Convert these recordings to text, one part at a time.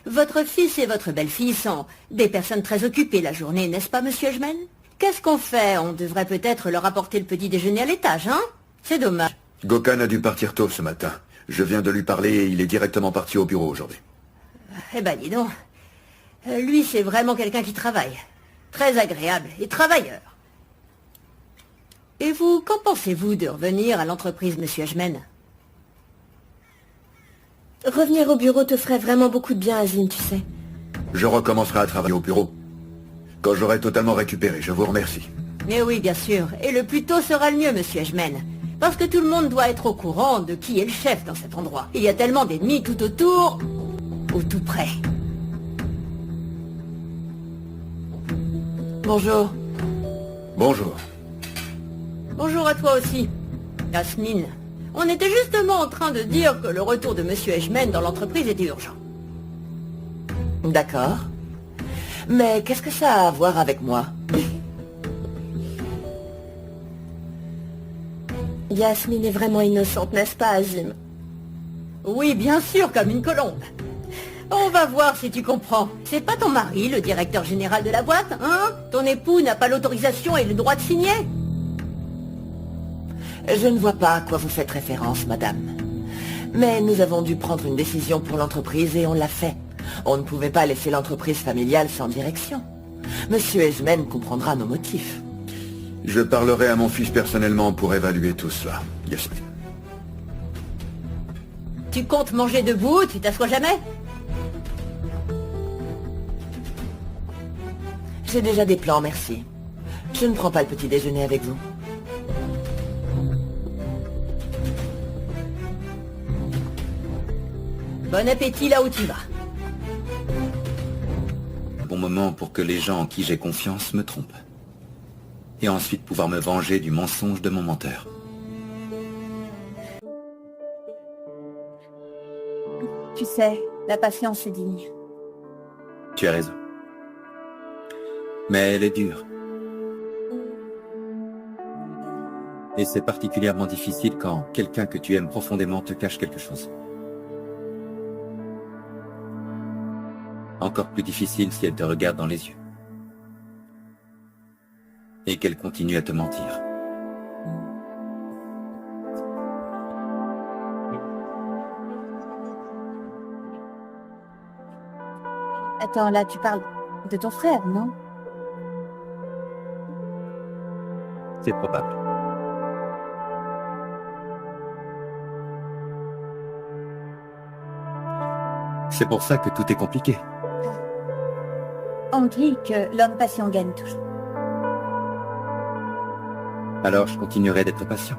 Votre fils et votre belle-fille sont des personnes très occupées la journée, n'est-ce pas, monsieur Ejmen? Qu'est-ce qu'on fait? On devrait peut-être leur apporter le petit déjeuner à l'étage, hein? C'est dommage. Gokhan a dû partir tôt ce matin. Je viens de lui parler et il est directement parti au bureau aujourd'hui. Eh ben, dis donc. Lui, c'est vraiment quelqu'un qui travaille. Très agréable et travailleur. Et vous, qu'en pensez-vous de revenir à l'entreprise, monsieur Ejmen? Revenir au bureau te ferait vraiment beaucoup de bien, Azim, tu sais. Je recommencerai à travailler au bureau quand j'aurai totalement récupéré. Je vous remercie. Mais oui, bien sûr. Et le plus tôt sera le mieux, monsieur Ejmen. Parce que tout le monde doit être au courant de qui est le chef dans cet endroit. Il y a tellement d'ennemis tout autour ou tout près. Bonjour. Bonjour. Bonjour à toi aussi, Yasmine. On était justement en train de dire que le retour de monsieur Ejmen dans l'entreprise était urgent. D'accord. Mais qu'est-ce que ça a à voir avec moi? Yasmine est vraiment innocente, n'est-ce pas, Azim? Oui, bien sûr, comme une colombe. On va voir si tu comprends. C'est pas ton mari, le directeur général de la boîte, hein? Ton époux n'a pas l'autorisation et le droit de signer? Je ne vois pas à quoi vous faites référence, madame. Mais nous avons dû prendre une décision pour l'entreprise et on l'a fait. On ne pouvait pas laisser l'entreprise familiale sans direction. Monsieur Ejmen comprendra nos motifs. Je parlerai à mon fils personnellement pour évaluer tout cela, Yasmine. Tu comptes manger debout, tu t'assois jamais? J'ai déjà des plans, merci. Je ne prends pas le petit déjeuner avec vous. Bon appétit là où tu vas. Bon moment pour que les gens en qui j'ai confiance me trompent. Et ensuite pouvoir me venger du mensonge de mon menteur. Tu sais, la patience est digne. Tu as raison. Mais elle est dure. Et c'est particulièrement difficile quand quelqu'un que tu aimes profondément te cache quelque chose. Encore plus difficile si elle te regarde dans les yeux. Et qu'elle continue à te mentir. Attends, là, tu parles de ton frère, non? C'est probable. C'est pour ça que tout est compliqué. On dit que l'homme patient gagne toujours. Alors je continuerai d'être patient.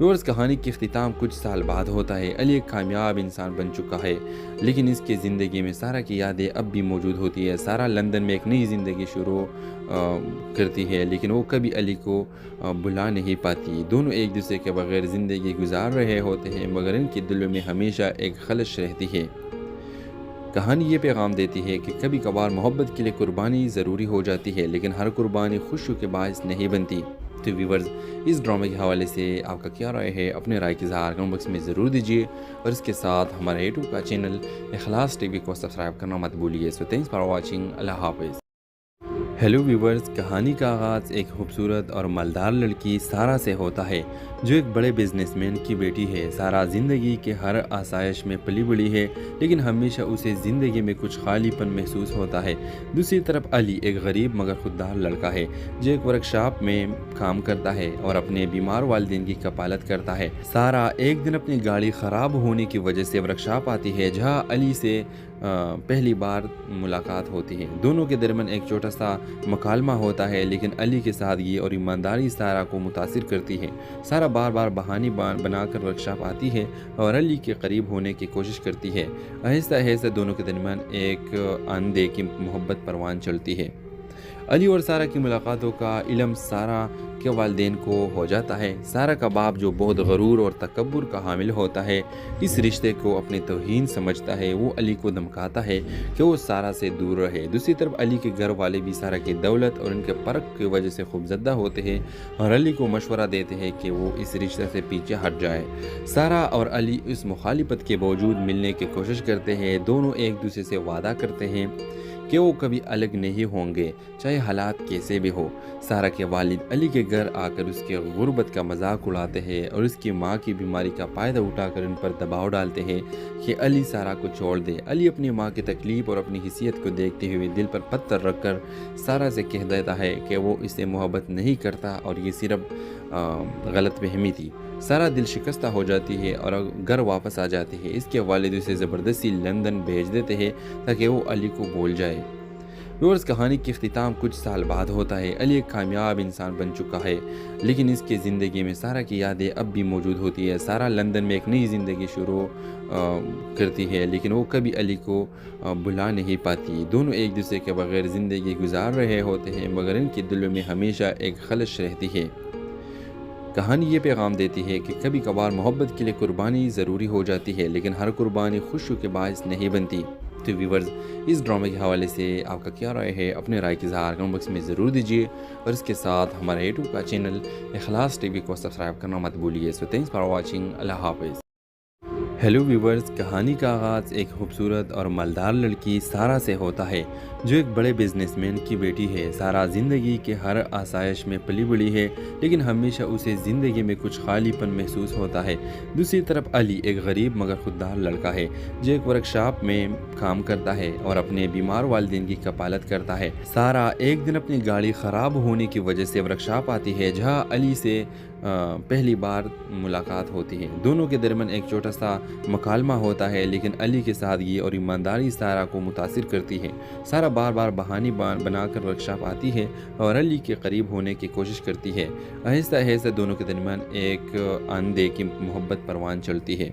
Viewers کہانی کی اختتام کچھ سال بعد ہوتا ہے۔ علی ایک کامیاب انسان بن چکا ہے، لیکن اس کے زندگی میں سارا کی یادیں اب بھی موجود ہوتی ہے۔ سارا لندن میں ایک نئی زندگی شروع کرتی ہے، لیکن وہ کبھی علی کو بلا نہیں پاتی۔ دونوں ایک دوسرے کے بغیر زندگی گزار رہے ہوتے ہیں، مگر ان کے دلوں میں ہمیشہ ایک خلش رہتی ہے۔ کہانی یہ پیغام دیتی ہے کہ کبھی کبھار محبت کے لیے قربانی ضروری ہو جاتی ہے، لیکن ہر قربانی خوشیوں کے باعث نہیں بنتی۔ تو ویورز، اس ڈرامے کے حوالے سے آپ کا کیا رائے ہے؟ اپنے رائے کی اظہار کمنٹ باکس میں ضرور دیجیے، اور اس کے ساتھ ہمارے یوٹیوب کا چینل اخلاص ٹی وی کو سبسکرائب کرنا مت بھولیے۔ سو تھینکس فار واچنگ۔ اللہ حافظ۔ ہیلو ویورز، کہانی کا آغاز ایک خوبصورت اور مالدار لڑکی سارا سے ہوتا ہے، جو ایک بڑے بزنس مین کی بیٹی ہے۔ سارا زندگی کے ہر آسائش میں پلی بڑھی ہے، لیکن ہمیشہ اسے زندگی میں کچھ خالی پن محسوس ہوتا ہے۔ دوسری طرف علی ایک غریب مگر خوددار لڑکا ہے، جو ایک ورکشاپ میں کام کرتا ہے اور اپنے بیمار والدین کی کفالت کرتا ہے۔ سارا ایک دن اپنی گاڑی خراب ہونے کی وجہ سے ورکشاپ آتی ہے، جہاں علی سے پہلی بار ملاقات ہوتی ہے۔ دونوں کے درمیان ایک چھوٹا سا مکالمہ ہوتا ہے، لیکن علی کی سادگی اور ایمانداری سارا کو متاثر کرتی ہے۔ سارا بار بار بہانے بنا کر ورکشاپ آتی ہے اور علی کے قریب ہونے کی کوشش کرتی ہے۔ آہستہ آہستہ دونوں کے درمیان ایک اندیکھی محبت پروان چلتی ہے۔ علی اور سارا کی ملاقاتوں کا علم سارا کے والدین کو ہو جاتا ہے۔ سارا کا باپ، جو بہت غرور اور تکبر کا حامل ہوتا ہے، اس رشتے کو اپنی توہین سمجھتا ہے۔ وہ علی کو دھمکاتا ہے کہ وہ سارا سے دور رہے۔ دوسری طرف علی کے گھر والے بھی سارا کی دولت اور ان کے فرق کی وجہ سے خوفزدہ ہوتے ہیں اور علی کو مشورہ دیتے ہیں کہ وہ اس رشتے سے پیچھے ہٹ جائے۔ سارا اور علی اس مخالفت کے باوجود ملنے کی کوشش کرتے ہیں۔ دونوں ایک دوسرے سے وعدہ کرتے ہیں کہ وہ کبھی الگ نہیں ہوں گے، چاہے حالات کیسے بھی ہو۔ سارا کے والد علی کے گھر آ کر اس کے غربت کا مذاق اڑاتے ہیں اور اس کی ماں کی بیماری کا فائدہ اٹھا کر ان پر دباؤ ڈالتے ہیں کہ علی سارا کو چھوڑ دے۔ علی اپنی ماں کی تکلیف اور اپنی حیثیت کو دیکھتے ہوئے دل پر پتھر رکھ کر سارا سے کہہ دیتا ہے کہ وہ اسے محبت نہیں کرتا اور یہ صرف غلط فہمی تھی۔ سارا دل شکستہ ہو جاتی ہے اور گھر واپس آ جاتی ہے۔ اس کے والد اسے زبردستی لندن بھیج دیتے ہیں تاکہ وہ علی کو بھول جائے۔ ویورز، کہانی کی اختتام کچھ سال بعد ہوتا ہے۔ علی ایک کامیاب انسان بن چکا ہے، لیکن اس کے زندگی میں سارا کی یادیں اب بھی موجود ہوتی ہے۔ سارا لندن میں ایک نئی زندگی شروع کرتی ہے، لیکن وہ کبھی علی کو بلا نہیں پاتی۔ دونوں ایک دوسرے کے بغیر زندگی گزار رہے ہوتے ہیں، مگر ان کے دلوں میں ہمیشہ ایک خلش رہتی ہے۔ کہانی یہ پیغام دیتی ہے کہ کبھی کبھار محبت کے لیے قربانی ضروری ہو جاتی ہے، لیکن ہر قربانی خوشیوں کے باعث نہیں بنتی۔ تو ویورز، اس ڈرامے کے حوالے سے آپ کا کیا رائے ہے؟ اپنے رائے کی اظہار کمنٹ باکس میں ضرور دیجیے، اور اس کے ساتھ ہمارے یوٹیوب کا چینل اخلاص ٹی وی کو سبسکرائب کرنا مت بھولیے۔ سو تھینکس فار واچنگ۔ اللہ حافظ۔ ہیلو ویورز، کہانی کا آغاز ایک خوبصورت اور مالدار لڑکی سارا سے ہوتا ہے، جو ایک بڑے بزنس مین کی بیٹی ہے۔ سارا زندگی کے ہر آسائش میں پلی بڑھی ہے، لیکن ہمیشہ اسے زندگی میں کچھ خالی پن محسوس ہوتا ہے۔ دوسری طرف علی ایک غریب مگر خوددار لڑکا ہے، جو ایک ورکشاپ میں کام کرتا ہے اور اپنے بیمار والدین کی کفالت کرتا ہے۔ سارا ایک دن اپنی گاڑی خراب ہونے کی وجہ سے ورکشاپ آتی ہے، جہاں علی سے پہلی بار ملاقات ہوتی ہے۔ دونوں کے درمیان ایک چھوٹا سا مکالمہ ہوتا ہے، لیکن علی کی سادگی اور ایمانداری سارا کو متاثر کرتی ہے۔ سارا بار بار بہانے بنا کر ورکشاپ آتی ہے اور علی کے قریب ہونے کی کوشش کرتی ہے۔ آہستہ آہستہ دونوں کے درمیان ایک اندیکھی محبت پروان چلتی ہے۔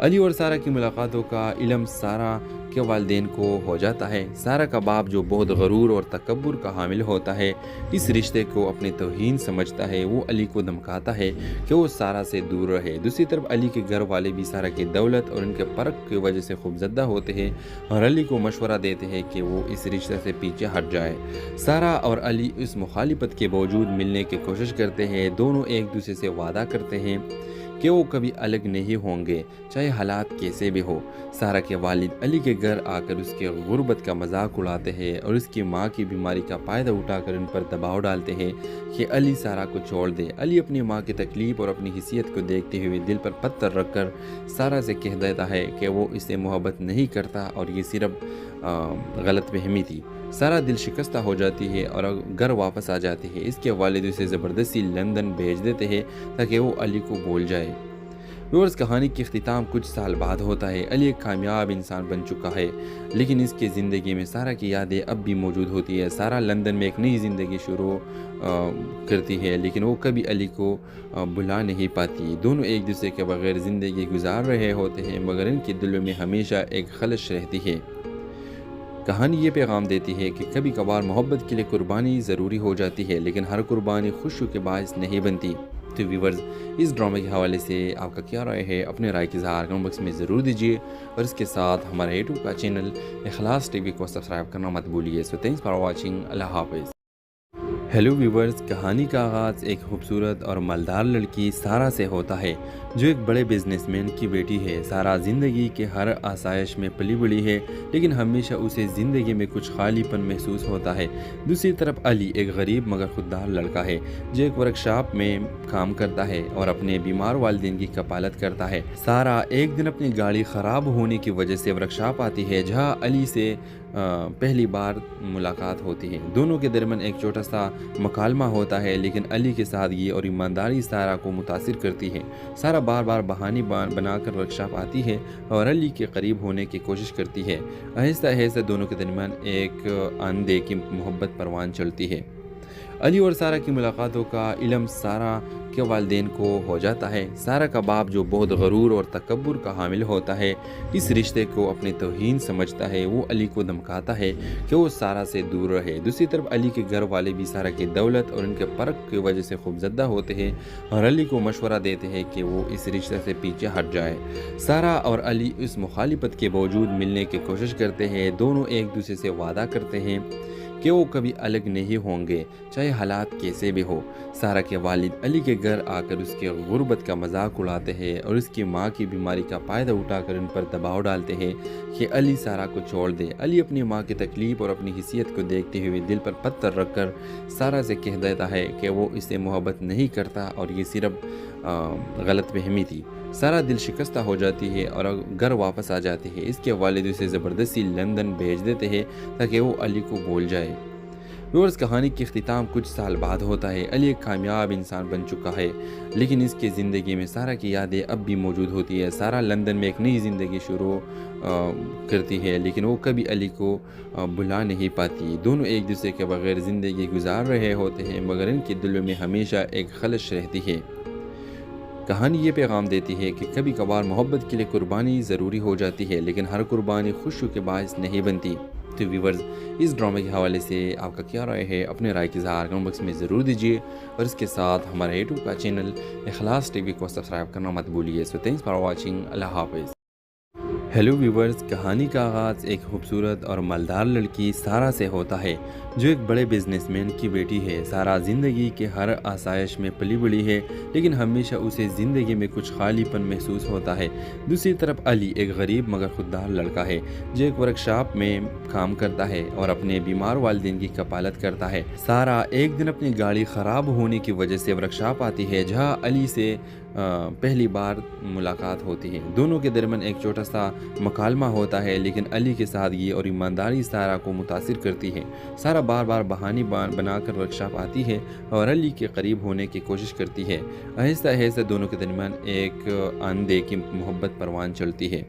علی اور سارا کی ملاقاتوں کا علم سارا کے والدین کو ہو جاتا ہے۔ سارا کا باپ، جو بہت غرور اور تکبر کا حامل ہوتا ہے، اس رشتے کو اپنی توہین سمجھتا ہے۔ وہ علی کو دھمکاتا ہے کہ وہ سارا سے دور رہے۔ دوسری طرف علی کے گھر والے بھی سارا کی دولت اور ان کے فرق کی وجہ سے خوفزدہ ہوتے ہیں اور علی کو مشورہ دیتے ہیں کہ وہ اس رشتے سے پیچھے ہٹ جائے۔ سارا اور علی اس مخالفت کے باوجود ملنے کی کوشش کرتے ہیں۔ دونوں ایک دوسرے سے وعدہ کرتے ہیں کہ وہ کبھی الگ نہیں ہوں گے، چاہے حالات کیسے بھی ہو۔ سارا کے والد علی کے گھر آ کر اس کے غربت کا مذاق اڑاتے ہیں اور اس کی ماں کی بیماری کا فائدہ اٹھا کر ان پر دباؤ ڈالتے ہیں کہ علی سارا کو چھوڑ دے۔ علی اپنی ماں کی تکلیف اور اپنی حیثیت کو دیکھتے ہوئے دل پر پتھر رکھ کر سارا سے کہہ دیتا ہے کہ وہ اسے محبت نہیں کرتا اور یہ صرف غلط فہمی تھی۔ سارا دل شکستہ ہو جاتی ہے اور گھر واپس آ جاتی ہے۔ اس کے والد اسے زبردستی لندن بھیج دیتے ہیں تاکہ وہ علی کو بھول جائے۔ ویورز، کہانی کی اختتام کچھ سال بعد ہوتا ہے۔ علی ایک کامیاب انسان بن چکا ہے، لیکن اس کے زندگی میں سارا کی یادیں اب بھی موجود ہوتی ہے۔ سارا لندن میں ایک نئی زندگی شروع کرتی ہے لیکن وہ کبھی علی کو بلا نہیں پاتی. دونوں ایک دوسرے کے بغیر زندگی گزار رہے ہوتے ہیں مگر ان کے دلوں میں ہمیشہ ایک خلش رہتی ہے. کہانی یہ پیغام دیتی ہے کہ کبھی کبھار محبت کے لیے قربانی ضروری ہو جاتی ہے لیکن ہر قربانی خوشی کے باعث نہیں بنتی. تو ویورز اس ڈرامے کے حوالے سے آپ کا کیا رائے ہے؟ اپنے رائے کی اظہار کمنٹ باکس میں ضرور دیجیے اور اس کے ساتھ ہمارے یوٹیوب کا چینل اخلاص ٹی وی کو سبسکرائب کرنا مت بھولیے. سو تھینکس فار واچنگ. اللہ حافظ. ہیلو ویورز، کہانی کا آغاز ایک خوبصورت اور مالدار لڑکی سارا سے ہوتا ہے جو ایک بڑے بزنس مین کی بیٹی ہے. سارا زندگی کے ہر آسائش میں پلی بڑھی ہے لیکن ہمیشہ اسے زندگی میں کچھ خالی پن محسوس ہوتا ہے. دوسری طرف علی ایک غریب مگر خوددار لڑکا ہے جو ایک ورک شاپ میں کام کرتا ہے اور اپنے بیمار والدین کی کفالت کرتا ہے. سارا ایک دن اپنی گاڑی خراب ہونے کی وجہ سے ورک شاپ آتی ہے جہاں علی سے پہلی بار ملاقات ہوتی ہے. دونوں کے درمیان ایک چھوٹا سا مکالمہ ہوتا ہے لیکن علی کی سادگی اور ایمانداری سارا کو متاثر کرتی ہے. سارا بار بار بہانے بنا کر ورک شاپ آتی ہے اور علی کے قریب ہونے کی کوشش کرتی ہے. آہستہ آہستہ دونوں کے درمیان ایک اندھے کی محبت پروان چلتی ہے. علی اور سارا کی ملاقاتوں کا علم سارا کے والدین کو ہو جاتا ہے. سارا کا باپ جو بہت غرور اور تکبر کا حامل ہوتا ہے اس رشتے کو اپنی توہین سمجھتا ہے. وہ علی کو دھمکاتا ہے کہ وہ سارا سے دور رہے. دوسری طرف علی کے گھر والے بھی سارا کی دولت اور ان کے فرق کی وجہ سے خوفزدہ ہوتے ہیں اور علی کو مشورہ دیتے ہیں کہ وہ اس رشتے سے پیچھے ہٹ جائے. سارا اور علی اس مخالفت کے باوجود ملنے کی کوشش کرتے ہیں. دونوں ایک دوسرے سے وعدہ کرتے ہیں کہ وہ کبھی الگ نہیں ہوں گے چاہے حالات کیسے بھی ہو. سارا کے والد علی کے گھر آ کر اس کے غربت کا مذاق اڑاتے ہیں اور اس کی ماں کی بیماری کا فائدہ اٹھا کر ان پر دباؤ ڈالتے ہیں کہ علی سارا کو چھوڑ دے. علی اپنی ماں کی تکلیف اور اپنی حیثیت کو دیکھتے ہوئے دل پر پتھر رکھ کر سارا سے کہہ دیتا ہے کہ وہ اسے محبت نہیں کرتا اور یہ صرف غلط فہمی تھی. سارا دل شکستہ ہو جاتی ہے اور گھر واپس آ جاتی ہے. اس کے والد اسے زبردستی لندن بھیج دیتے ہیں تاکہ وہ علی کو بھول جائے. ویورز کہانی کی اختتام کچھ سال بعد ہوتا ہے. علی ایک کامیاب انسان بن چکا ہے لیکن اس کی زندگی میں سارا کی یادیں اب بھی موجود ہوتی ہے. سارا لندن میں ایک نئی زندگی شروع کرتی ہے لیکن وہ کبھی علی کو بلا نہیں پاتی. دونوں ایک دوسرے کے بغیر زندگی گزار رہے ہوتے ہیں مگر ان کے دلوں میں ہمیشہ ایک خلش رہتی ہے. کہانی یہ پیغام دیتی ہے کہ کبھی کبھار محبت کے لیے قربانی ضروری ہو جاتی ہے لیکن ہر قربانی خوشی کے باعث نہیں بنتی. تو ویورز اس ڈرامے کے حوالے سے آپ کا کیا رائے ہے؟ اپنے رائے کی اظہار کمنٹ باکس میں ضرور دیجیے اور اس کے ساتھ ہمارے یوٹیوب کا چینل اخلاص ٹی وی کو سبسکرائب کرنا مت بھولیے. سو تھینکس فار واچنگ. اللہ حافظ. ہیلو ویورز، کہانی کا آغاز ایک خوبصورت اور مالدار لڑکی سارا سے ہوتا ہے جو ایک بڑے بزنس مین کی بیٹی ہے. سارا زندگی کے ہر آسائش میں پلی بڑھی ہے لیکن ہمیشہ اسے زندگی میں کچھ خالی پن محسوس ہوتا ہے. دوسری طرف علی ایک غریب مگر خوددار لڑکا ہے جو ایک ورک شاپ میں کام کرتا ہے اور اپنے بیمار والدین کی کفالت کرتا ہے. سارا ایک دن اپنی گاڑی خراب ہونے کی وجہ سے ورک شاپ آتی ہے جہاں علی سے پہلی بار ملاقات ہوتی ہے. دونوں کے درمیان ایک چھوٹا سا مکالمہ ہوتا ہے لیکن علی کی سادگی اور ایمانداری سارا کو متاثر کرتی ہے. سارا بار بار بہانے بنا کر ورک شاپ آتی ہے اور علی کے قریب ہونے کی کوشش کرتی ہے. آہستہ آہستہ دونوں کے درمیان ایک اندھے کی محبت پروان چلتی ہے.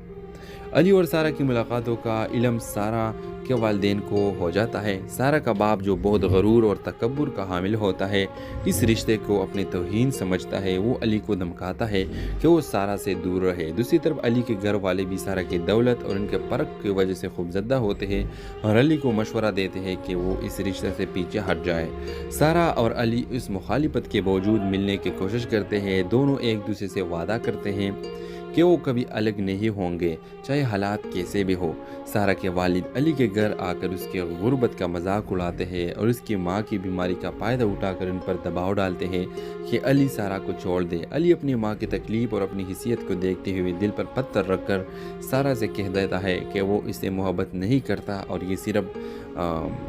علی اور سارا کی ملاقاتوں کا علم سارا کے والدین کو ہو جاتا ہے. سارا کا باپ جو بہت غرور اور تکبر کا حامل ہوتا ہے اس رشتے کو اپنی توہین سمجھتا ہے. وہ علی کو دھمکاتا ہے کہ وہ سارا سے دور رہے. دوسری طرف علی کے گھر والے بھی سارا کی دولت اور ان کے فرق کی وجہ سے خوفزدہ ہوتے ہیں اور علی کو مشورہ دیتے ہیں کہ وہ اس رشتے سے پیچھے ہٹ جائے. سارا اور علی اس مخالفت کے باوجود ملنے کی کوشش کرتے ہیں. دونوں ایک دوسرے سے وعدہ کرتے ہیں کہ وہ کبھی الگ نہیں ہوں گے چاہے حالات کیسے بھی ہو. سارا کے والد علی کے گھر آ کر اس کے غربت کا مذاق اڑاتے ہیں اور اس کی ماں کی بیماری کا فائدہ اٹھا کر ان پر دباؤ ڈالتے ہیں کہ علی سارا کو چھوڑ دے. علی اپنی ماں کی تکلیف اور اپنی حیثیت کو دیکھتے ہوئے دل پر پتھر رکھ کر سارا سے کہہ دیتا ہے کہ وہ اسے محبت نہیں کرتا اور یہ صرف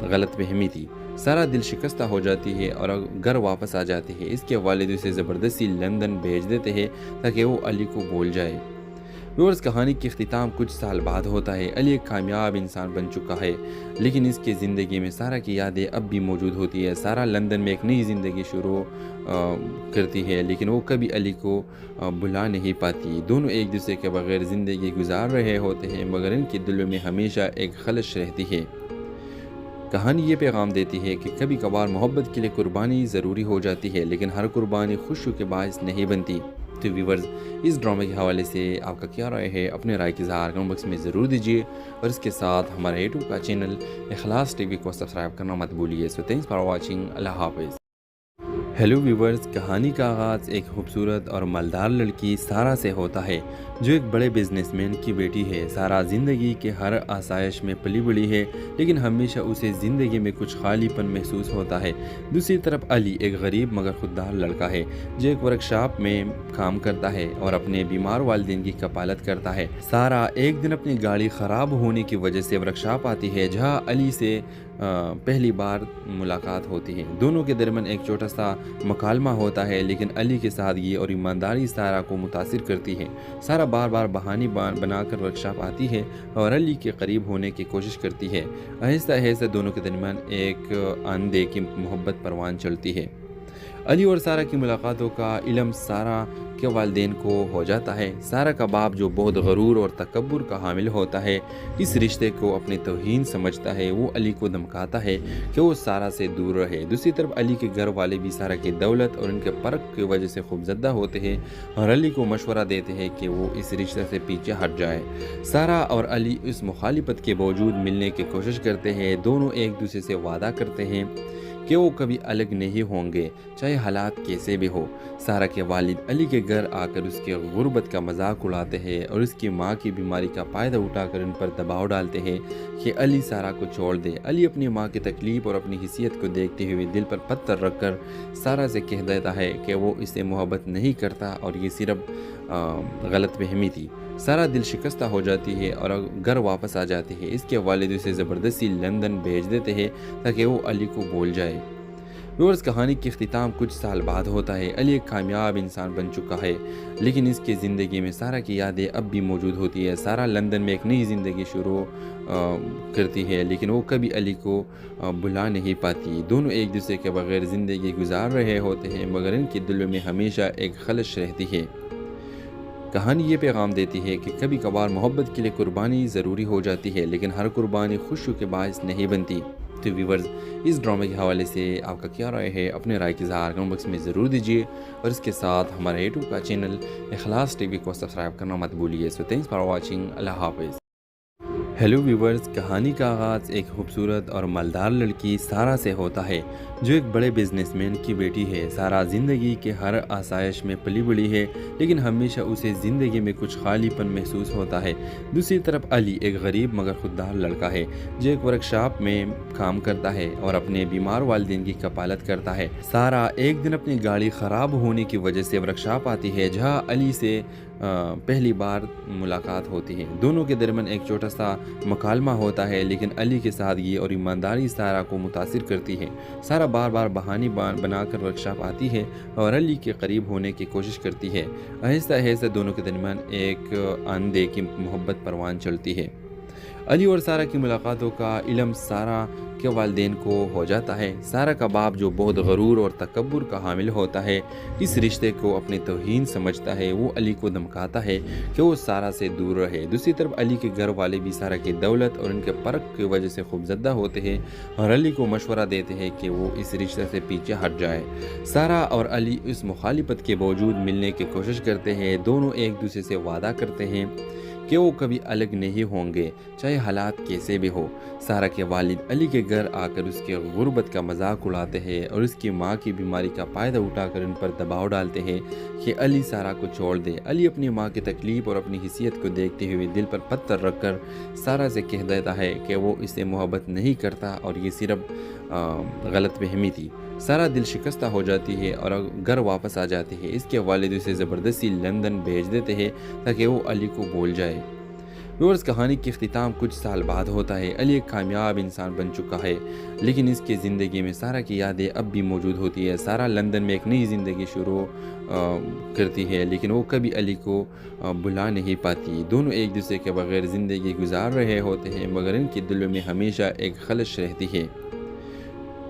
غلط فہمی تھی. سارا دل شکستہ ہو جاتی ہے اور گھر واپس آ جاتی ہے. اس کے والد اسے زبردستی لندن بھیج دیتے ہیں تاکہ وہ علی کو بھول جائے. ویورز کہانی کی اختتام کچھ سال بعد ہوتا ہے. علی ایک کامیاب انسان بن چکا ہے لیکن اس کی زندگی میں سارا کی یادیں اب بھی موجود ہوتی ہے. سارا لندن میں ایک نئی زندگی شروع کرتی ہے لیکن وہ کبھی علی کو بلا نہیں پاتی. دونوں ایک دوسرے کے بغیر زندگی گزار رہے ہوتے ہیں مگر ان کے دلوں میں ہمیشہ ایک خلش رہتی ہے. کہانی یہ پیغام دیتی ہے کہ کبھی کبھار محبت کے لیے قربانی ضروری ہو جاتی ہے، لیکن ہر قربانی خوشی کے باعث نہیں بنتی۔ تو ویورز، اس ڈرامے کے حوالے سے آپ کا کیا رائے ہے؟ اپنے رائے کی اظہار کمنٹ باکس میں ضرور دیجیے، اور اس کے ساتھ ہمارے یوٹیوب کا چینل اخلاص ٹی وی کو سبسکرائب کرنا مت بھولیے۔ سو تھینکس فار واچنگ، اللہ حافظ۔ ہیلو ویورز، کہانی کا آغاز ایک خوبصورت اور مالدار لڑکی سارا سے ہوتا ہے جو ایک بڑے بزنس مین کی بیٹی ہے۔ سارا زندگی کے ہر آسائش میں پلی بڑھی ہے، لیکن ہمیشہ اسے زندگی میں کچھ خالی پن محسوس ہوتا ہے۔ دوسری طرف علی ایک غریب مگر خوددار لڑکا ہے جو ایک ورک شاپ میں کام کرتا ہے اور اپنے بیمار والدین کی کفالت کرتا ہے۔ سارا ایک دن اپنی گاڑی خراب ہونے کی وجہ سے ورک شاپ آتی ہے جہاں علی سے پہلی بار ملاقات ہوتی ہے۔ دونوں کے درمیان ایک چھوٹا سا مکالمہ ہوتا ہے، لیکن علی کی سادگی اور ایمانداری سارا کو متاثر کرتی ہے۔ سارا بار بار بہانے بنا کر ورک شاپ آتی ہے اور علی کے قریب ہونے کی کوشش کرتی ہے۔ آہستہ آہستہ دونوں کے درمیان ایک اندیکھی محبت پروان چلتی ہے۔ علی اور سارا کی ملاقاتوں کا علم سارا کے والدین کو ہو جاتا ہے۔ سارا کا باپ جو بہت غرور اور تکبر کا حامل ہوتا ہے، اس رشتے کو اپنی توہین سمجھتا ہے۔ وہ علی کو دھمکاتا ہے کہ وہ سارا سے دور رہے۔ دوسری طرف علی کے گھر والے بھی سارا کی دولت اور ان کے فرق کی وجہ سے خوفزدہ ہوتے ہیں اور علی کو مشورہ دیتے ہیں کہ وہ اس رشتے سے پیچھے ہٹ جائے۔ سارا اور علی اس مخالفت کے باوجود ملنے کی کوشش کرتے ہیں۔ دونوں ایک دوسرے سے وعدہ کرتے ہیں کہ وہ کبھی الگ نہیں ہوں گے، چاہے حالات کیسے بھی ہو۔ سارا کے والد علی کے گھر آ کر اس کی غربت کا مذاق اڑاتے ہیں اور اس کی ماں کی بیماری کا فائدہ اٹھا کر ان پر دباؤ ڈالتے ہیں کہ علی سارا کو چھوڑ دے۔ علی اپنی ماں کی تکلیف اور اپنی حیثیت کو دیکھتے ہوئے دل پر پتھر رکھ کر سارا سے کہہ دیتا ہے کہ وہ اسے محبت نہیں کرتا اور یہ صرف غلط فہمی تھی۔ سارا دل شکستہ ہو جاتی ہے اور گھر واپس آ جاتی ہے۔ اس کے والد اسے زبردستی لندن بھیج دیتے ہیں تاکہ وہ علی کو بھول جائے۔ ویورز، کہانی کی اختتام کچھ سال بعد ہوتا ہے۔ علی ایک کامیاب انسان بن چکا ہے، لیکن اس کی زندگی میں سارا کی یادیں اب بھی موجود ہوتی ہے۔ سارا لندن میں ایک نئی زندگی شروع کرتی ہے، لیکن وہ کبھی علی کو بھلا نہیں پاتی۔ دونوں ایک دوسرے کے بغیر زندگی گزار رہے ہوتے ہیں، مگر ان کے دلوں میں ہمیشہ ایک خلش رہتی ہے۔ کہانی یہ پیغام دیتی ہے کہ کبھی کبھار محبت کے لیے قربانی ضروری ہو جاتی ہے، لیکن ہر قربانی خوشی کے باعث نہیں بنتی۔ تو ویورز، اس ڈرامے کے حوالے سے آپ کا کیا رائے ہے؟ اپنے رائے کی اظہار کمنٹ باکس میں ضرور دیجیے، اور اس کے ساتھ ہمارے یوٹیوب کا چینل اخلاص ٹی وی کو سبسکرائب کرنا مت بھولیے۔ سو تھینکس فار واچنگ، اللہ حافظ۔ ہیلو ویورز، کہانی کا آغاز ایک خوبصورت اور مالدار لڑکی سارا سے ہوتا ہے جو ایک بڑے بزنس مین کی بیٹی ہے۔ سارا زندگی کے ہر آسائش میں پلی بڑھی ہے، لیکن ہمیشہ اسے زندگی میں کچھ خالی پن محسوس ہوتا ہے۔ دوسری طرف علی ایک غریب مگر خوددار لڑکا ہے جو ایک ورک شاپ میں کام کرتا ہے اور اپنے بیمار والدین کی کفالت کرتا ہے۔ سارا ایک دن اپنی گاڑی خراب ہونے کی وجہ سے ورک شاپ آتی ہے جہاں علی سے پہلی بار ملاقات ہوتی ہے۔ دونوں کے درمیان ایک چھوٹا سا مکالمہ ہوتا ہے، لیکن علی کی سادگی اور ایمانداری سارا کو متاثر کرتی ہے۔ سارا بار بار بہانے بنا کر ورک شاپ آتی ہے اور علی کے قریب ہونے کی کوشش کرتی ہے۔ آہستہ آہستہ دونوں کے درمیان ایک اندیکھی محبت پروان چلتی ہے۔ علی اور سارا کی ملاقاتوں کا علم سارا کے والدین کو ہو جاتا ہے۔ سارا کا باپ جو بہت غرور اور تکبر کا حامل ہوتا ہے، اس رشتے کو اپنی توہین سمجھتا ہے۔ وہ علی کو دھمکاتا ہے کہ وہ سارا سے دور رہے۔ دوسری طرف علی کے گھر والے بھی سارا کی دولت اور ان کے فرق کی وجہ سے خوفزدہ ہوتے ہیں اور علی کو مشورہ دیتے ہیں کہ وہ اس رشتے سے پیچھے ہٹ جائے۔ سارا اور علی اس مخالفت کے باوجود ملنے کی کوشش کرتے ہیں۔ دونوں ایک دوسرے سے وعدہ کرتے ہیں کہ وہ کبھی الگ نہیں ہوں گے، چاہے حالات کیسے بھی ہو۔ سارا کے والد علی کے گھر آ کر اس کی غربت کا مذاق اڑاتے ہیں اور اس کی ماں کی بیماری کا فائدہ اٹھا کر ان پر دباؤ ڈالتے ہیں کہ علی سارا کو چھوڑ دے۔ علی اپنی ماں کی تکلیف اور اپنی حیثیت کو دیکھتے ہوئے دل پر پتھر رکھ کر سارا سے کہہ دیتا ہے کہ وہ اسے محبت نہیں کرتا اور یہ صرف غلط فہمی تھی۔ سارا دل شکستہ ہو جاتی ہے اور گھر واپس آ جاتی ہے۔ اس کے والد اسے زبردستی لندن بھیج دیتے ہیں تاکہ وہ علی کو بھول جائے۔ ویورز، کہانی کی اختتام کچھ سال بعد ہوتا ہے۔ علی ایک کامیاب انسان بن چکا ہے، لیکن اس کی زندگی میں سارا کی یادیں اب بھی موجود ہوتی ہے۔ سارا لندن میں ایک نئی زندگی شروع کرتی ہے، لیکن وہ کبھی علی کو بھلا نہیں پاتی۔ دونوں ایک دوسرے کے بغیر زندگی گزار رہے ہوتے ہیں، مگر ان کے دلوں میں ہمیشہ ایک خلش رہتی ہے۔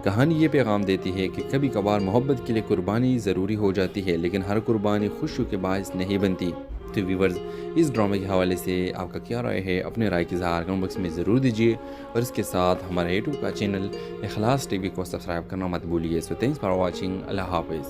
کہانی یہ پیغام دیتی ہے کہ کبھی کبھار محبت کے لیے قربانی ضروری ہو جاتی ہے، لیکن ہر قربانی خوشی کے باعث نہیں بنتی۔ تو ویورز اس ڈرامے کے حوالے سے آپ کا کیا رائے ہے؟ اپنے رائے کی اظہار کمنٹ باکس میں ضرور دیجیے اور اس کے ساتھ ہمارے یوٹیوب کا چینل اخلاص ٹی وی کو سبسکرائب کرنا مت بھولیے. سو تھینکس فار واچنگ. اللہ حافظ.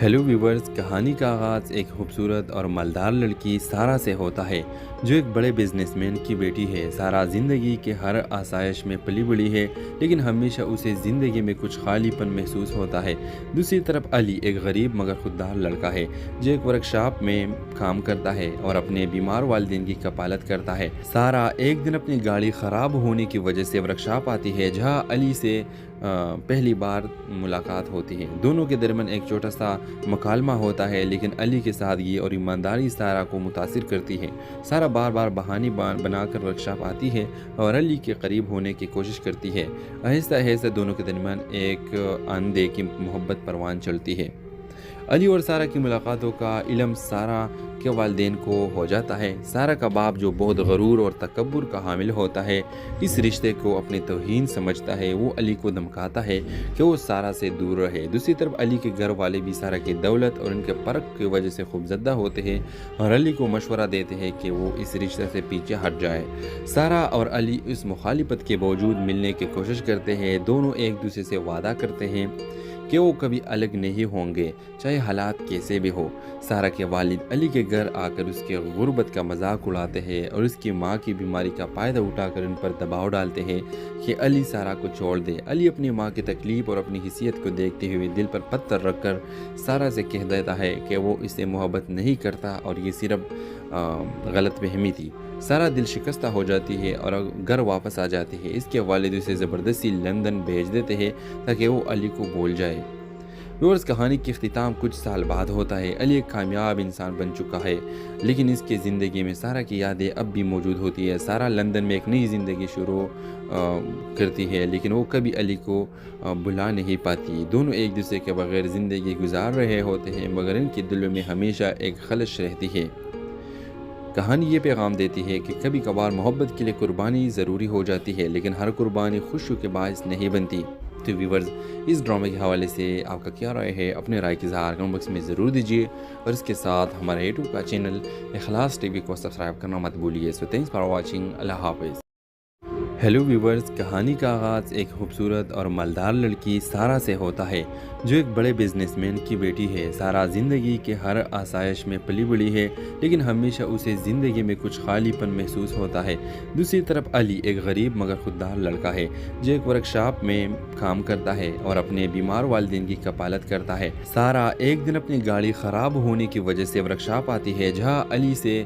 ہیلو ویورز، کہانی کا آغاز ایک خوبصورت اور مالدار لڑکی سارا سے ہوتا ہے جو ایک بڑے بزنس مین کی بیٹی ہے. سارا زندگی کے ہر آسائش میں پلی بڑھی ہے لیکن ہمیشہ اسے زندگی میں کچھ خالی پن محسوس ہوتا ہے. دوسری طرف علی ایک غریب مگر خوددار لڑکا ہے جو ایک ورکشاپ میں کام کرتا ہے اور اپنے بیمار والدین کی کفالت کرتا ہے. سارا ایک دن اپنی گاڑی خراب ہونے کی وجہ سے ورکشاپ آتی ہے جہاں علی سے پہلی بار ملاقات ہوتی ہے. دونوں کے درمیان ایک چھوٹا سا مکالمہ ہوتا ہے لیکن علی کی سادگی اور ایمانداری سارا کو متاثر کرتی ہے. سارا بار بار بہانے بنا کر ورکشاپ آتی ہے اور علی کے قریب ہونے کی کوشش کرتی ہے. آہستہ آہستہ دونوں کے درمیان ایک اندھیرے کی محبت پروان چلتی ہے. علی اور سارا کی ملاقاتوں کا علم سارا کے والدین کو ہو جاتا ہے. سارا کا باپ جو بہت غرور اور تکبر کا حامل ہوتا ہے اس رشتے کو اپنی توہین سمجھتا ہے. وہ علی کو دھمکاتا ہے کہ وہ سارا سے دور رہے. دوسری طرف علی کے گھر والے بھی سارا کی دولت اور ان کے فرق کی وجہ سے خوفزدہ ہوتے ہیں اور علی کو مشورہ دیتے ہیں کہ وہ اس رشتے سے پیچھے ہٹ جائے. سارا اور علی اس مخالفت کے باوجود ملنے کی کوشش کرتے ہیں. دونوں ایک دوسرے سے وعدہ کرتے ہیں کہ وہ کبھی الگ نہیں ہوں گے چاہے حالات کیسے بھی ہو. سارا کے والد علی کے گھر آ کر اس کے غربت کا مذاق اڑاتے ہیں اور اس کی ماں کی بیماری کا فائدہ اٹھا کر ان پر دباؤ ڈالتے ہیں کہ علی سارا کو چھوڑ دے. علی اپنی ماں کی تکلیف اور اپنی حیثیت کو دیکھتے ہوئے دل پر پتھر رکھ کر سارا سے کہہ دیتا ہے کہ وہ اسے محبت نہیں کرتا اور یہ صرف غلط فہمی تھی. سارا دل شکستہ ہو جاتی ہے اور گھر واپس آ جاتی ہے. اس کے والد اسے زبردستی لندن بھیج دیتے ہیں تاکہ وہ علی کو بھول جائے. ویورز، کہانی کی اختتام کچھ سال بعد ہوتا ہے. علی ایک کامیاب انسان بن چکا ہے لیکن اس کی زندگی میں سارا کی یادیں اب بھی موجود ہوتی ہے. سارا لندن میں ایک نئی زندگی شروع کرتی ہے لیکن وہ کبھی علی کو بھلا نہیں پاتی. دونوں ایک دوسرے کے بغیر زندگی گزار رہے ہوتے ہیں مگر ان کے دلوں میں ہمیشہ ایک خلش رہتی ہے. کہانی یہ پیغام دیتی ہے کہ کبھی کبھار محبت کے لیے قربانی ضروری ہو جاتی ہے لیکن ہر قربانی خوشی کے باعث نہیں بنتی. تو ویورز، اس ڈرامے کے حوالے سے آپ کا کیا رائے ہے؟ اپنے رائے کی اظہار کمنٹ باکس میں ضرور دیجیے اور اس کے ساتھ ہمارے یوٹیوب کا چینل اخلاص ٹی وی کو سبسکرائب کرنا مت بھولیے. سو تھینکس فار واچنگ. اللہ حافظ. ہیلو ویورز، کہانی کا آغاز ایک خوبصورت اور مالدار لڑکی سارا سے ہوتا ہے جو ایک بڑے بزنس مین کی بیٹی ہے. سارا زندگی کے ہر آسائش میں پلی بڑھی ہے لیکن ہمیشہ اسے زندگی میں کچھ خالی پن محسوس ہوتا ہے. دوسری طرف علی ایک غریب مگر خوددار لڑکا ہے جو ایک ورکشاپ میں کام کرتا ہے اور اپنے بیمار والدین کی کفالت کرتا ہے. سارا ایک دن اپنی گاڑی خراب ہونے کی وجہ سے ورکشاپ آتی ہے جہاں علی سے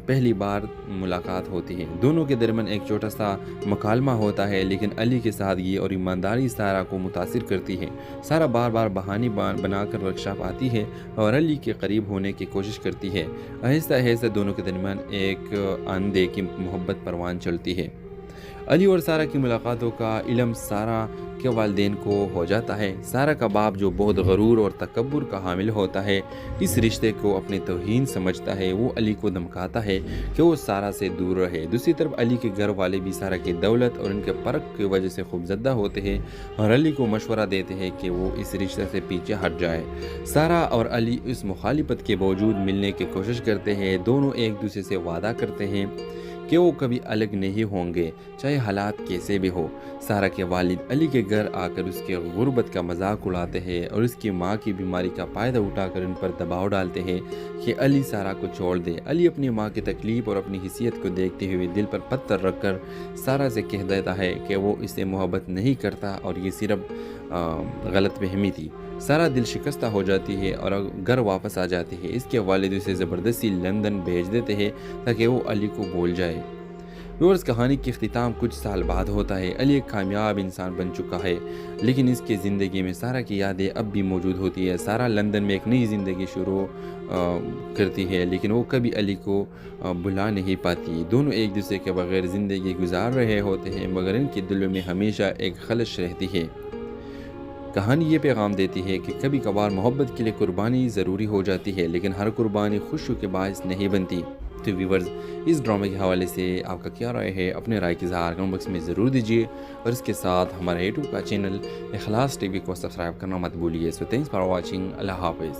پہلی بار ملاقات ہوتی ہے. دونوں کے درمیان ایک چھوٹا سا مکالمہ ہوتا ہے لیکن علی کی سادگی اور ایمانداری سارا کو متاثر کرتی ہے. سارا بار بار بہانے بنا کر ورکشاپ آتی ہے اور علی کے قریب ہونے کی کوشش کرتی ہے. آہستہ آہستہ دونوں کے درمیان ایک اندھیرے کی محبت پروان چلتی ہے. علی اور سارا کی ملاقاتوں کا علم سارا کے والدین کو ہو جاتا ہے. سارا کا باپ جو بہت غرور اور تکبر کا حامل ہوتا ہے اس رشتے کو اپنی توہین سمجھتا ہے. وہ علی کو دھمکاتا ہے کہ وہ سارا سے دور رہے. دوسری طرف علی کے گھر والے بھی سارا کی دولت اور ان کے فرق کی وجہ سے خوفزدہ ہوتے ہیں اور علی کو مشورہ دیتے ہیں کہ وہ اس رشتے سے پیچھے ہٹ جائے. سارا اور علی اس مخالفت کے باوجود ملنے کی کوشش کرتے ہیں. دونوں ایک دوسرے سے وعدہ کرتے ہیں کہ وہ کبھی الگ نہیں ہوں گے چاہے حالات کیسے بھی ہو. سارا کے والد علی کے گھر آ کر اس کے غربت کا مذاق اڑاتے ہیں اور اس کی ماں کی بیماری کا فائدہ اٹھا کر ان پر دباؤ ڈالتے ہیں کہ علی سارا کو چھوڑ دے. علی اپنی ماں کی تکلیف اور اپنی حیثیت کو دیکھتے ہوئے دل پر پتھر رکھ کر سارا سے کہہ دیتا ہے کہ وہ اسے محبت نہیں کرتا اور یہ صرف غلط فہمی تھی. سارا دل شکستہ ہو جاتی ہے اور گھر واپس آ جاتی ہے. اس کے والد اسے زبردستی لندن بھیج دیتے ہیں تاکہ وہ علی کو بھول جائے. ویورز، کہانی کی اختتام کچھ سال بعد ہوتا ہے. علی ایک کامیاب انسان بن چکا ہے لیکن اس کی زندگی میں سارا کی یادیں اب بھی موجود ہوتی ہے. سارا لندن میں ایک نئی زندگی شروع کرتی ہے لیکن وہ کبھی علی کو بھلا نہیں پاتی. دونوں ایک دوسرے کے بغیر زندگی گزار رہے ہوتے ہیں مگر ان کے دلوں میں ہمیشہ ایک خلش رہتی ہے. کہانی یہ پیغام دیتی ہے کہ کبھی کبھار محبت کے لیے قربانی ضروری ہو جاتی ہے لیکن ہر قربانی خوشی کے باعث نہیں بنتی. تو ویورز، اس ڈرامے کے حوالے سے آپ کا کیا رائے ہے؟ اپنے رائے کی اظہار کمنٹ باکس میں ضرور دیجیے اور اس کے ساتھ ہمارے یوٹیوب کا چینل اخلاص ٹی وی کو سبسکرائب کرنا مت بھولیے. سو تھینکس فار واچنگ. اللہ حافظ.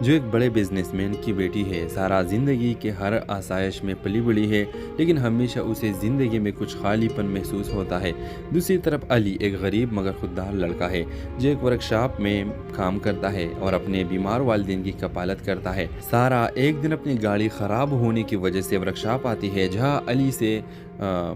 جو ایک بڑے بزنس مین کی بیٹی ہے۔ سارا زندگی کے ہر آسائش میں پلی بڑھی ہے، لیکن ہمیشہ اسے زندگی میں کچھ خالی پن محسوس ہوتا ہے۔ دوسری طرف علی ایک غریب مگر خوددار لڑکا ہے جو ایک ورکشاپ میں کام کرتا ہے اور اپنے بیمار والدین کی کفالت کرتا ہے۔ سارا ایک دن اپنی گاڑی خراب ہونے کی وجہ سے ورکشاپ آتی ہے جہاں علی سے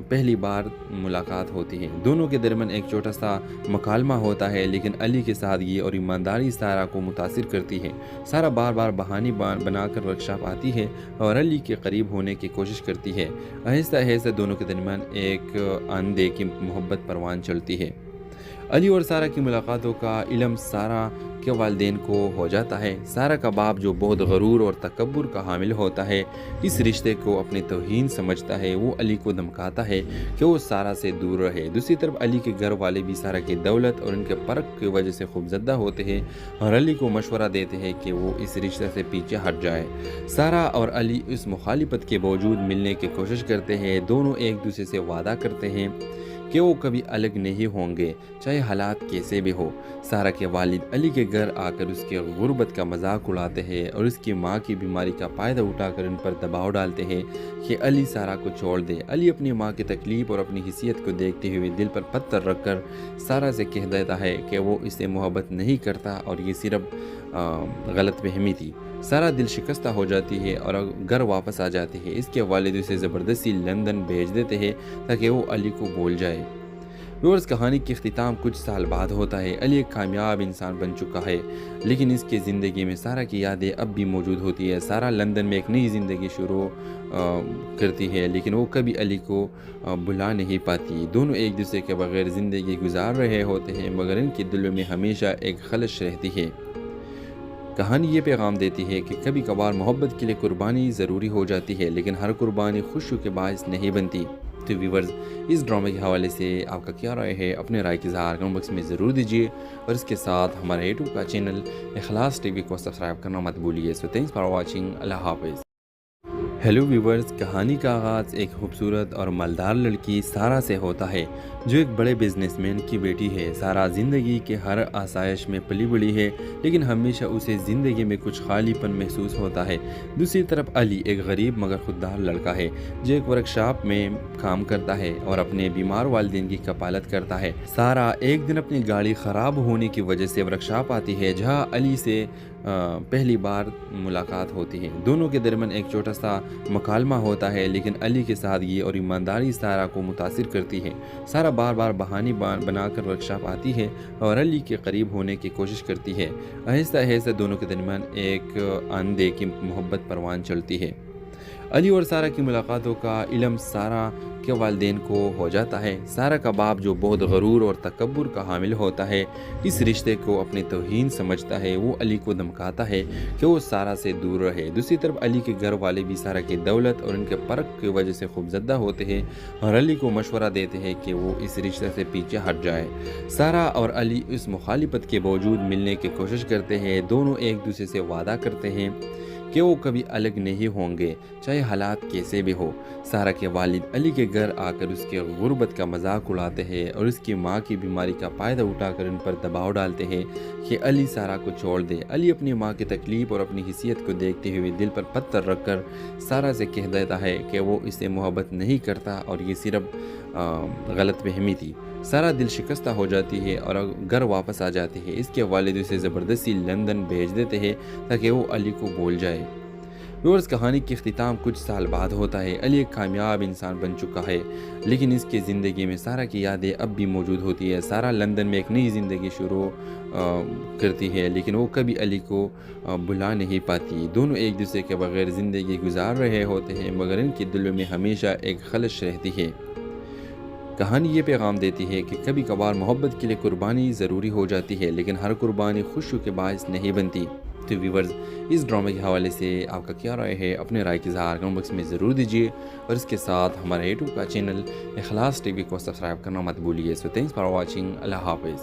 پہلی بار ملاقات ہوتی ہے۔ دونوں کے درمیان ایک چھوٹا سا مکالمہ ہوتا ہے، لیکن علی کی سادگی اور ایمانداری سارا کو متاثر کرتی ہے۔ سارا بار بار بہانے بنا کر ورکشاپ آتی ہے اور علی کے قریب ہونے کی کوشش کرتی ہے۔ آہستہ آہستہ دونوں کے درمیان ایک آندے کی محبت پروان چلتی ہے۔ علی اور سارا کی ملاقاتوں کا علم سارا کے والدین کو ہو جاتا ہے۔ سارا کا باپ جو بہت غرور اور تکبر کا حامل ہوتا ہے، اس رشتے کو اپنی توہین سمجھتا ہے۔ وہ علی کو دھمکاتا ہے کہ وہ سارا سے دور رہے۔ دوسری طرف علی کے گھر والے بھی سارا کی دولت اور ان کے فرق کی وجہ سے خوفزدہ ہوتے ہیں اور علی کو مشورہ دیتے ہیں کہ وہ اس رشتے سے پیچھے ہٹ جائے۔ سارا اور علی اس مخالفت کے باوجود ملنے کی کوشش کرتے ہیں۔ دونوں ایک دوسرے سے وعدہ کرتے ہیں کہ وہ کبھی الگ نہیں ہوں گے، چاہے حالات کیسے بھی ہو۔ سارا کے والد علی کے گھر آ کر اس کے غربت کا مذاق اڑاتے ہیں اور اس کی ماں کی بیماری کا فائدہ اٹھا کر ان پر دباؤ ڈالتے ہیں کہ علی سارا کو چھوڑ دے۔ علی اپنی ماں کی تکلیف اور اپنی حیثیت کو دیکھتے ہوئے دل پر پتھر رکھ کر سارا سے کہہ دیتا ہے کہ وہ اسے محبت نہیں کرتا اور یہ صرف غلط فہمی تھی۔ سارا دل شکستہ ہو جاتی ہے اور گھر واپس آ جاتی ہے۔ اس کے والد اسے زبردستی لندن بھیج دیتے ہیں تاکہ وہ علی کو بھول جائے۔ ویورز، کہانی کی اختتام کچھ سال بعد ہوتا ہے۔ علی ایک کامیاب انسان بن چکا ہے، لیکن اس کے زندگی میں سارا کی یادیں اب بھی موجود ہوتی ہے۔ سارا لندن میں ایک نئی زندگی شروع کرتی ہے، لیکن وہ کبھی علی کو بھلا نہیں پاتی۔ دونوں ایک دوسرے کے بغیر زندگی گزار رہے ہوتے ہیں، مگر ان کے دلوں میں ہمیشہ ایک خلش رہتی ہے۔ کہانی یہ پیغام دیتی ہے کہ کبھی کبھار محبت کے لیے قربانی ضروری ہو جاتی ہے، لیکن ہر قربانی خوشی کے باعث نہیں بنتی۔ تو ویورز، اس ڈرامے کے حوالے سے آپ کا کیا رائے ہے؟ اپنے رائے کی اظہار کمنٹ باکس میں ضرور دیجیے، اور اس کے ساتھ ہمارے یوٹیوب کا چینل اخلاص ٹی وی کو سبسکرائب کرنا مت بھولیے۔ سو تھینکس فار واچنگ۔ اللہ حافظ۔ ہیلو ویورز، کہانی کا آغاز ایک خوبصورت اور مالدار لڑکی سارا سے ہوتا ہے جو ایک بڑے بزنس مین کی بیٹی ہے۔ سارا زندگی کے ہر آسائش میں پلی بڑھی ہے، لیکن ہمیشہ اسے زندگی میں کچھ خالی پن محسوس ہوتا ہے۔ دوسری طرف علی ایک غریب مگر خوددار لڑکا ہے جو ایک ورکشاپ میں کام کرتا ہے اور اپنے بیمار والدین کی کفالت کرتا ہے۔ سارا ایک دن اپنی گاڑی خراب ہونے کی وجہ سے ورکشاپ آتی ہے جہاں علی سے پہلی بار ملاقات ہوتی ہے۔ دونوں کے درمیان ایک چھوٹا سا مکالمہ ہوتا ہے، لیکن علی کی سادگی اور ایمانداری سارا کو متاثر کرتی ہے۔ سارا بار بار بہانے بنا کر ورکشاپ آتی ہے اور علی کے قریب ہونے کی کوشش کرتی ہے۔ آہستہ آہستہ دونوں کے درمیان ایک آندے کی محبت پروان چلتی ہے۔ علی اور سارا کی ملاقاتوں کا علم سارا کے والدین کو ہو جاتا ہے۔ سارا کا باپ جو بہت غرور اور تکبر کا حامل ہوتا ہے، اس رشتے کو اپنی توہین سمجھتا ہے۔ وہ علی کو دھمکاتا ہے کہ وہ سارا سے دور رہے۔ دوسری طرف علی کے گھر والے بھی سارا کی دولت اور ان کے فرق کی وجہ سے خوفزدہ ہوتے ہیں اور علی کو مشورہ دیتے ہیں کہ وہ اس رشتے سے پیچھے ہٹ جائے۔ سارا اور علی اس مخالفت کے باوجود ملنے کی کوشش کرتے ہیں۔ دونوں ایک دوسرے سے وعدہ کرتے ہیں کہ وہ کبھی الگ نہیں ہوں گے، چاہے حالات کیسے بھی ہو۔ سارا کے والد علی کے گھر آ کر اس کے غربت کا مذاق اڑاتے ہیں اور اس کی ماں کی بیماری کا فائدہ اٹھا کر ان پر دباؤ ڈالتے ہیں کہ علی سارا کو چھوڑ دے۔ علی اپنی ماں کی تکلیف اور اپنی حیثیت کو دیکھتے ہوئے دل پر پتھر رکھ کر سارا سے کہہ دیتا ہے کہ وہ اسے محبت نہیں کرتا اور یہ صرف غلط فہمی تھی۔ سارا دل شکستہ ہو جاتی ہے اور گھر واپس آ جاتی ہے۔ اس کے والد اسے زبردستی لندن بھیج دیتے ہیں تاکہ وہ علی کو بھول جائے۔ ویورز، کہانی کی اختتام کچھ سال بعد ہوتا ہے۔ علی ایک کامیاب انسان بن چکا ہے، لیکن اس کے زندگی میں سارا کی یادیں اب بھی موجود ہوتی ہے۔ سارا لندن میں ایک نئی زندگی شروع کرتی ہے، لیکن وہ کبھی علی کو بھلا نہیں پاتی۔ دونوں ایک دوسرے کے بغیر زندگی گزار رہے ہوتے ہیں، مگر ان کے دلوں میں ہمیشہ ایک خلش رہتی ہے۔ کہانی یہ پیغام دیتی ہے کہ کبھی کبھار محبت کے لیے قربانی ضروری ہو جاتی ہے، لیکن ہر قربانی خوشی کے باعث نہیں بنتی۔ تو ویورز، اس ڈرامے کے حوالے سے آپ کا کیا رائے ہے؟ اپنے رائے کی اظہار کمنٹ باکس میں ضرور دیجیے، اور اس کے ساتھ ہمارے یوٹیوب کا چینل اخلاص ٹی وی کو سبسکرائب کرنا مت بھولیے۔ سو تھینکس فار واچنگ۔ اللہ حافظ۔